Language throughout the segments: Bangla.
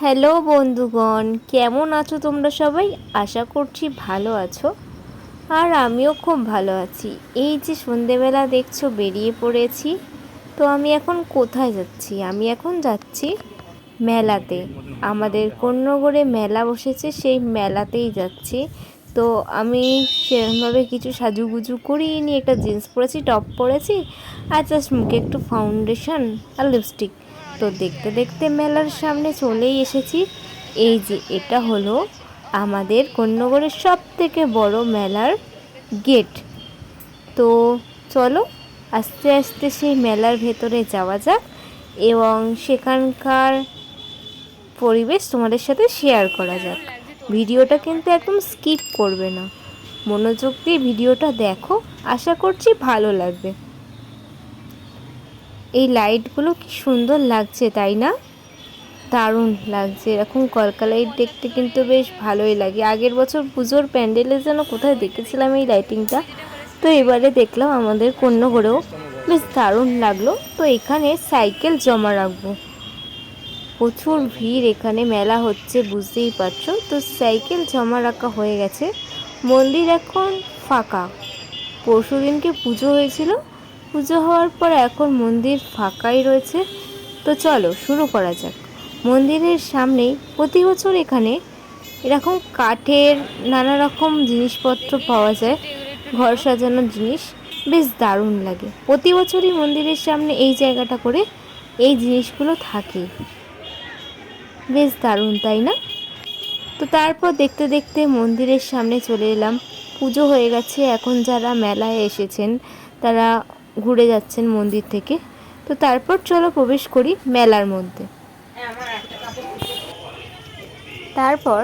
হ্যালো বন্ধুগণ, কেমন আছো তোমরা সবাই? আশা করছি ভালো আছো। আর আমিও খুব ভালো আছি। এই যে সন্ধেবেলা দেখছো বেরিয়ে পড়েছি। তো আমি এখন কোথায় যাচ্ছি? আমি এখন যাচ্ছি মেলাতে। আমাদের কোন্নগরে মেলা বসেছে, সেই মেলাতেই যাচ্ছি। তো আমি সেরকমভাবে কিছু সাজুগুজু করিনি, একটা জিন্স পরেছি, টপ পরেছি, আর জাস্ট মুখে একটু ফাউন্ডেশন আর লিপস্টিক। তো দেখতে দেখতে মেলার সামনে চলেই এসেছি। এই যে এটা হলো আমাদের কোন্নগরের সব থেকে বড় মেলার গেট। তো চলো আস্তে আস্তে সেই মেলার ভেতরে যাওয়া যাক এবং সেখানকার পরিবেশ তোমাদের সাথে শেয়ার করা যাক। ভিডিওটা কিন্তু একদম স্কিপ করবে না, মনোযোগ দিয়ে ভিডিওটা দেখো, আশা করছি ভালো লাগবে। এই লাইটগুলো কি সুন্দর লাগছে, তাই না? দারুণ লাগছে। এরকম কলকা লাইট দেখতে কিন্তু বেশ ভালোই লাগে। আগের বছর পুজোর প্যান্ডেলে যেন কোথায় দেখেছিলাম এই লাইটিংটা, তো এবারে দেখলাম আমাদের কোন্নগরেও, বেশ দারুণ লাগলো। তো এখানে সাইকেল জমা রাখবো, প্রচুর ভিড়, এখানে মেলা হচ্ছে বুঝতেই পারছো। তো সাইকেল জমা রাখা হয়ে গেছে। মন্দির এখন ফাঁকা, পরশু দিনকে পুজো হয়েছিল, পুজো হওয়ার পর এখন মন্দির ফাঁকাই রয়েছে। তো চলো শুরু করা যাক। মন্দিরের সামনেই প্রতি বছর এখানে এরকম কাঠের নানা রকম জিনিসপত্র পাওয়া যায়, ঘর সাজানোর জিনিস, বেশ দারুণ লাগে। প্রতি বছরই মন্দিরের সামনে এই জায়গাটা করে এই জিনিসগুলো থাকে, বেশ দারুণ তাই না? তো তারপর দেখতে দেখতে মন্দিরের সামনে চলে এলাম। পুজো হয়ে গেছে, এখন যারা মেলায় এসেছেন তারা ঘুরে যাচ্ছেন মন্দির থেকে। তো তারপর চলো প্রবেশ করি মেলার মধ্যে। তারপর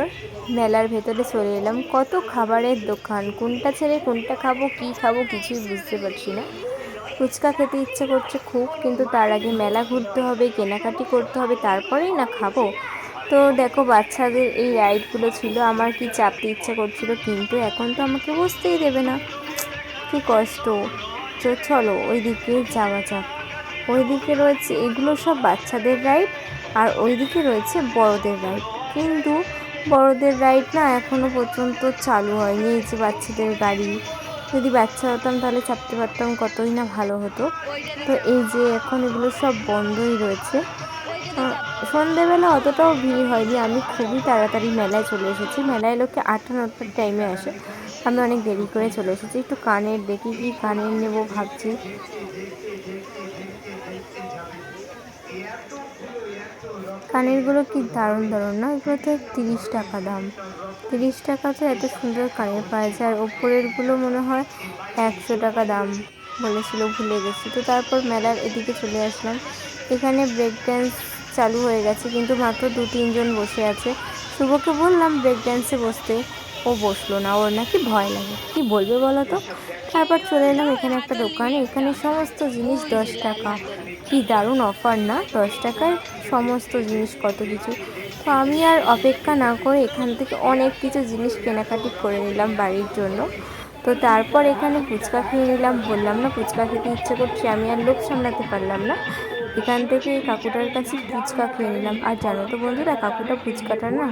মেলার ভেতরে চলে এলাম। কত খাবারের দোকান, কোনটা ছেড়ে কোনটা খাবো, কী খাবো কিছুই বুঝতে পারছি না। ফুচকা খেতে ইচ্ছে করছে খুব, কিন্তু তার আগে মেলা ঘুরতে হবে, কেনাকাটি করতে হবে, তারপরেই না খাবো। তো দেখো বাচ্চাদের এই রাইডগুলো ছিল, আমার কি চাপতে ইচ্ছে করছিল, কিন্তু এখন তো আমাকে বসতেই দেবে না, কি কষ্ট। তো চলো ওই দিকে যাওয়া যাক। ওই দিকে রয়েছে, এগুলো সব বাচ্চাদের রাইড, আর ওই দিকে রয়েছে বড়দের রাইড। কিন্তু বড়দের রাইড না এখনও পর্যন্ত চালু হয়নি। এই যে বাচ্চাদের গাড়ি, যদি বাচ্চা হতাম তাহলে চাপতে পারতাম, কতই না ভালো হতো। তো এই যে এখন এগুলো সব বন্ধই রয়েছে। সন্ধেবেলা অতটাও ভিড় হয়নি, আমি খুবই তাড়াতাড়ি মেলায় চলে এসেছি। মেলায় লোকে 8-9টার টাইমে আসে, আমি অনেক দেরি করে চলে এসেছি। একটু কানের দেখি, কি কানের নেব ভাবছি। কানেরগুলো কি দারুণ দারুণ না, এগুলো তো 30 টাকা দাম। 30 টাকা তো এত সুন্দর কানের পাওয়া যায়। আর ওপরেরগুলো মনে হয় 100 টাকা দাম বলেছিল, ভুলে গেছি। তো তারপর মেলার এদিকে চলে আসলাম। এখানে ব্রেক ড্যান্স চালু হয়ে গেছে, কিন্তু মাত্র 2-3 জন বসে আছে। শুভকে বললাম ব্রেক ড্যান্সে বসতে, ও বসলো না, ওর নাকি ভয় লাগে। কি বলবে বলো তো। তারপর চলে এলাম এখানে একটা দোকানে, এখানে সমস্ত জিনিস 10 টাকা। কি দারুণ অফার না, 10 টাকায় সমস্ত জিনিস, কত কিছু। তো আমি আর অপেক্ষা না করে এখান থেকে অনেক কিছু জিনিস কেনাকাটি করে নিলাম বাড়ির জন্য। তো তারপর এখানে ফুচকা খেয়ে নিলাম, বললাম না ফুচকা খেতে ইচ্ছে করছে, আমি আর লোভ সামলাতে পারলাম না, এখান থেকে কাকুটার কাছে ফুচকা খেয়ে নিলাম। আর জানো তো বন্ধুরা, কাকুটা ফুচকাটা না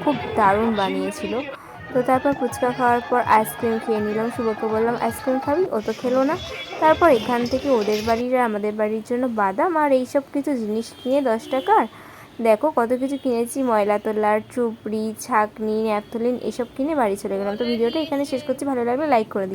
খুব দারুণ বানিয়েছিল। তো তারপর ফুচকা খাওয়ার পর আইসক্রিম খেয়ে নিলাম। শুভকে বললাম আইসক্রিম খাবি, ও তো খেলো না। তারপর এখান থেকে ওদের বাড়ির আর আমাদের বাড়ির জন্য বাদাম আর এইসব কিছু জিনিস কিনে 10 টাকার, দেখো কত কিছু কিনেছি, ময়লা তোলার, চুপড়ি, ছাঁকনি, ন্যাপথলিন, এসব কিনে বাড়ি চলে গেলাম। তো ভিডিওটা এখানে শেষ করছি, ভালো লাগলে লাইক করে দিই।